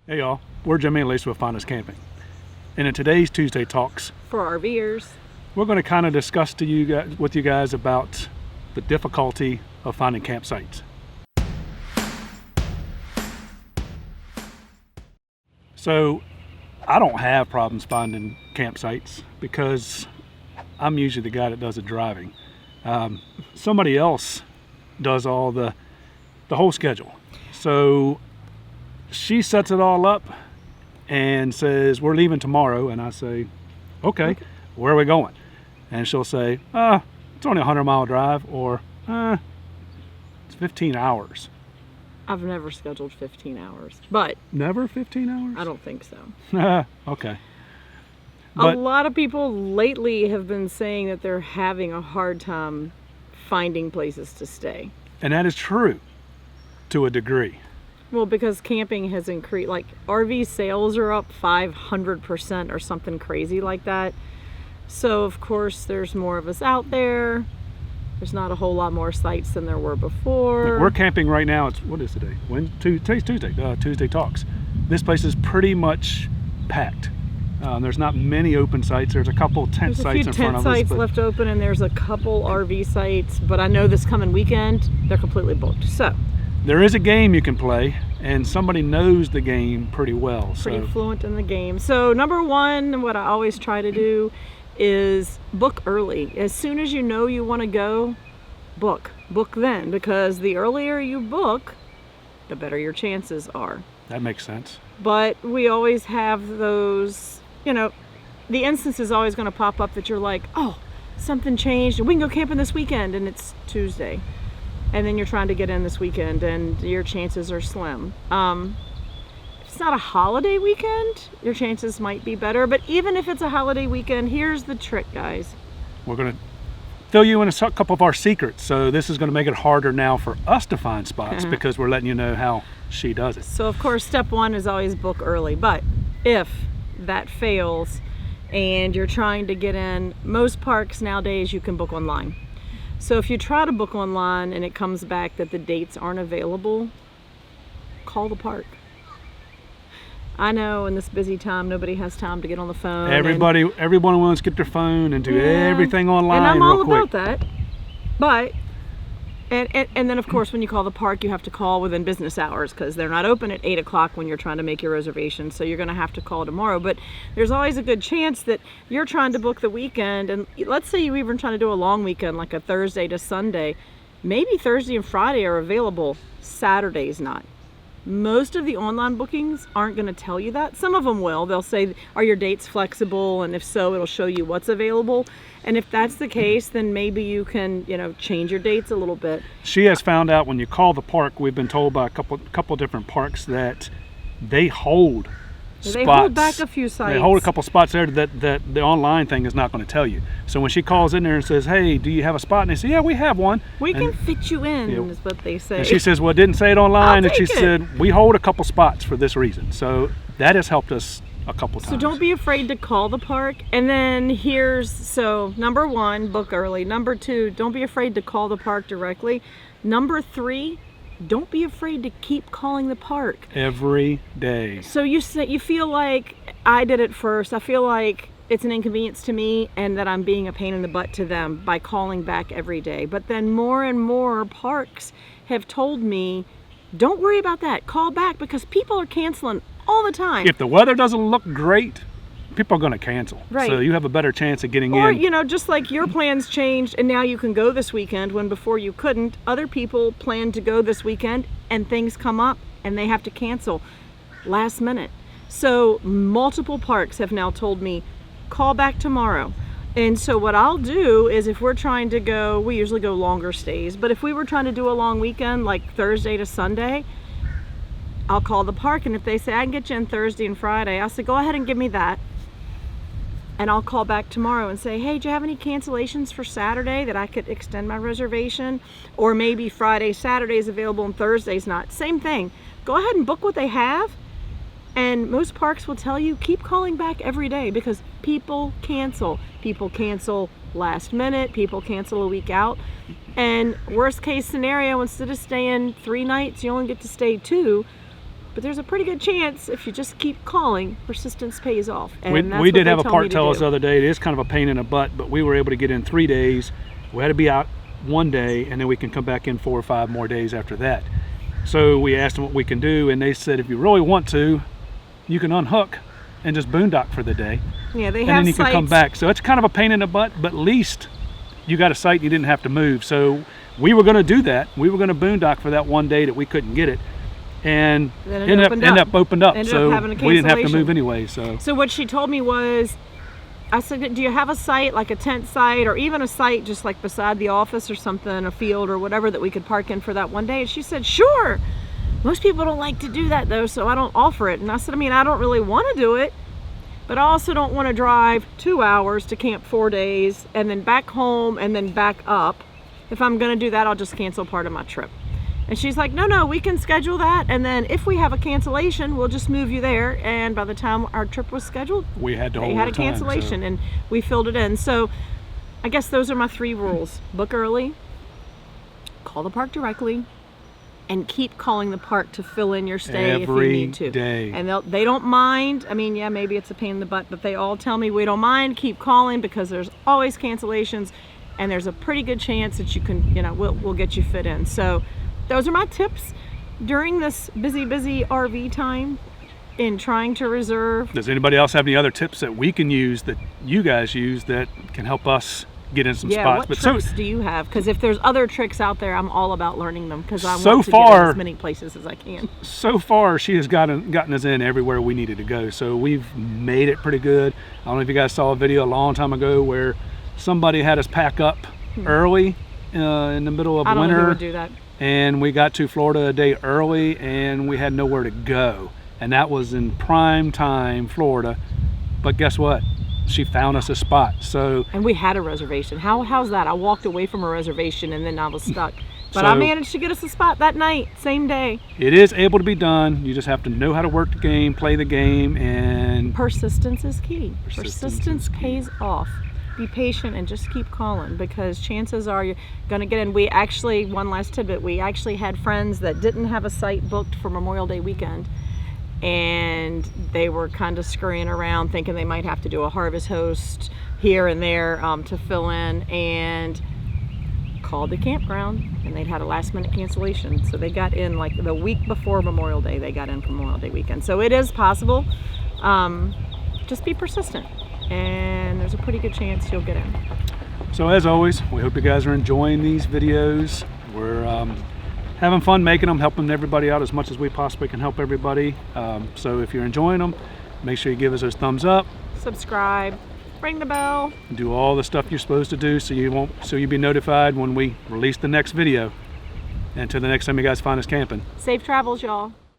Hey y'all, we're Jimmy and Lisa with FindUsCamping. And in today's Tuesday Talks, for RVers, we're going to kind of discuss with you guys about the difficulty of finding campsites. So I don't have problems finding campsites because I'm usually the guy that does the driving. Somebody else does all the whole schedule. So she sets it all up and says, we're leaving tomorrow. And I say, okay, where are we going? And she'll say, it's only a 100-mile drive, or it's 15 hours. I've never scheduled 15 hours, but... Never 15 hours? I don't think so. Okay. But a lot of people lately have been saying that they're having a hard time finding places to stay. And that is true to a degree. Well, because camping has increased, like RV sales are up 500% or something crazy like that. So of course there's more of us out there. There's not a whole lot more sites than there were before. Like we're camping right now. What is today? Today's Tuesday. Tuesday Talks. This place is pretty much packed. There's not many open sites. There's a couple tent sites in front of us. There's a few tent sites left open, and there's a couple RV sites. But I know this coming weekend they're completely booked. So there is a game you can play, and somebody knows the game pretty well. Pretty fluent in the game. So number one, what I always try to do is book early. As soon as you know you want to go, book then, because the earlier you book, the better your chances are. That makes sense. But we always have those, the instance is always going to pop up that you're like, oh, something changed and we can go camping this weekend, and it's Tuesday. And then you're trying to get in this weekend and your chances are slim. If it's not a holiday weekend, your chances might be better. But even if it's a holiday weekend, here's the trick, guys. We're going to fill you in a couple of our secrets. So this is going to make it harder now for us to find spots because we're letting you know how she does it. So of course, step one is always book early. But if that fails and you're trying to get in, most parks nowadays you can book online. So if you try to book online and it comes back that the dates aren't available, call the park. I know in this busy time, nobody has time to get on the phone. Everyone wants to get their phone and do everything online. And I'm all real quick. about that. But, and then of course when you call the park, you have to call within business hours because they're not open at 8 o'clock when you're trying to make your reservation. So you're going to have to call tomorrow. But there's always a good chance that you're trying to book the weekend. And let's say you even trying to do a long weekend, like a Thursday to Sunday. Maybe Thursday and Friday are available. Saturday's not. Most of the online bookings aren't going to tell you that. Some of them will. They'll say, are your dates flexible? And if so, it'll show you what's available. And if that's the case, then maybe you can, change your dates a little bit. She has found out when you call the park, we've been told by a couple different parks that they hold spots. They hold back a few sites. They hold a couple spots there that the online thing is not going to tell you. So when she calls in there and says, hey, do you have a spot? And they say, yeah, we have one. We can fit you in, is what they say. And she says, well, it didn't say it online. And she said, we hold a couple spots for this reason. So that has helped us a couple times. So don't be afraid to call the park. And then number one, book early. Number two, don't be afraid to call the park directly. Number three, don't be afraid to keep calling the park. Every day. So you feel like I did it first. I feel like it's an inconvenience to me and that I'm being a pain in the butt to them by calling back every day. But then more and more parks have told me, don't worry about that. Call back because people are canceling all the time. If the weather doesn't look great, people are going to cancel. Right. So you have a better chance of getting in. Or, just like your plans changed and now you can go this weekend when before you couldn't. Other people plan to go this weekend and things come up and they have to cancel last minute. So multiple parks have now told me, call back tomorrow. And so what I'll do is if we're trying to go, we usually go longer stays, but if we were trying to do a long weekend like Thursday to Sunday, I'll call the park, and if they say I can get you in Thursday and Friday, I'll say go ahead and give me that. And I'll call back tomorrow and say, hey, do you have any cancellations for Saturday that I could extend my reservation? Or maybe Friday, Saturday is available and Thursday's not. Same thing. Go ahead and book what they have. And most parks will tell you, keep calling back every day because people cancel. People cancel last minute. People cancel a week out. And worst case scenario, instead of staying 3 nights, you only get to stay 2 But there's a pretty good chance if you just keep calling, persistence pays off. And that's we what did they have a tell me part to tell us do. the other day, it is kind of a pain in the butt, but we were able to get in 3 days. We had to be out 1 day, and then we can come back in 4 or 5 more days after that. So we asked them what we can do, and they said if you really want to, you can unhook and just boondock for the day. Yeah, they And have then you can come sites. back. So it's kind of a pain in the butt, but at least you got a site and you didn't have to move. So we were going to do that. We were going to boondock for that 1 day that we couldn't get it. And Then it ended opened up opened up. Ended So up having a we didn't have to cancellation. move anyway. So What she told me was, I said, do you have a site, like a tent site, or even a site just like beside the office or something, a field or whatever that we could park in for that 1 day? And she said, sure. Most people don't like to do that though, so I don't offer it. And I said, I mean, I don't really want to do it, but I also don't want to drive 2 hours to camp 4 days and then back home and then back up. If I'm going to do that, I'll just cancel part of my trip. And she's like, no, we can schedule that. And then if we have a cancellation, we'll just move you there. And by the time our trip was scheduled, we had to they hold had the a time, cancellation so. and we filled it in. So I guess those are my 3 rules. Book early, call the park directly, and keep calling the park to fill in your stay if you Every need to. day. And they don't mind. I mean, yeah, maybe it's a pain in the butt, but they all tell me we don't mind. Keep calling because there's always cancellations, and there's a pretty good chance that you can, we'll get you fit in. So those are my tips during this busy RV time in trying to reserve. Does anybody else have any other tips that we can use that you guys use that can help us get in some spots? What tricks do you have? Because if there's other tricks out there, I'm all about learning them because I want to get in as many places as I can. So far, she has gotten us in everywhere we needed to go. So we've made it pretty good. I don't know if you guys saw a video a long time ago where somebody had us pack up early in the middle of I don't winter. know who would do that. And we got to Florida a day early and we had nowhere to go. And that was in prime time Florida. But guess what? She found us a spot. So And we had a reservation. How's that? I walked away from a reservation and then I was stuck. But I managed to get us a spot that night, same day. it is able to be done. You just have to know how to work the game, play the game, and Persistence is key. Persistence Persistence is key. pays off. Be patient and just keep calling because chances are you're going to get in. We actually, one last tidbit, we actually had friends that didn't have a site booked for Memorial Day weekend, and they were kind of scurrying around thinking they might have to do a harvest host here and there to fill in, and called the campground, and they'd had a last minute cancellation. So they got in like the week before Memorial Day. They got in for Memorial Day weekend. So it is possible. Just be persistent, and there's a pretty good chance you'll get in. so as always, we hope you guys are enjoying these videos. We're having fun making them, helping everybody out as much as we possibly can help everybody. So if you're enjoying them, make sure you give us those thumbs up, Subscribe, ring the bell. do all the stuff you're supposed to do so you'll be notified when we release the next video. Until the next time you guys find us camping. Safe travels, y'all.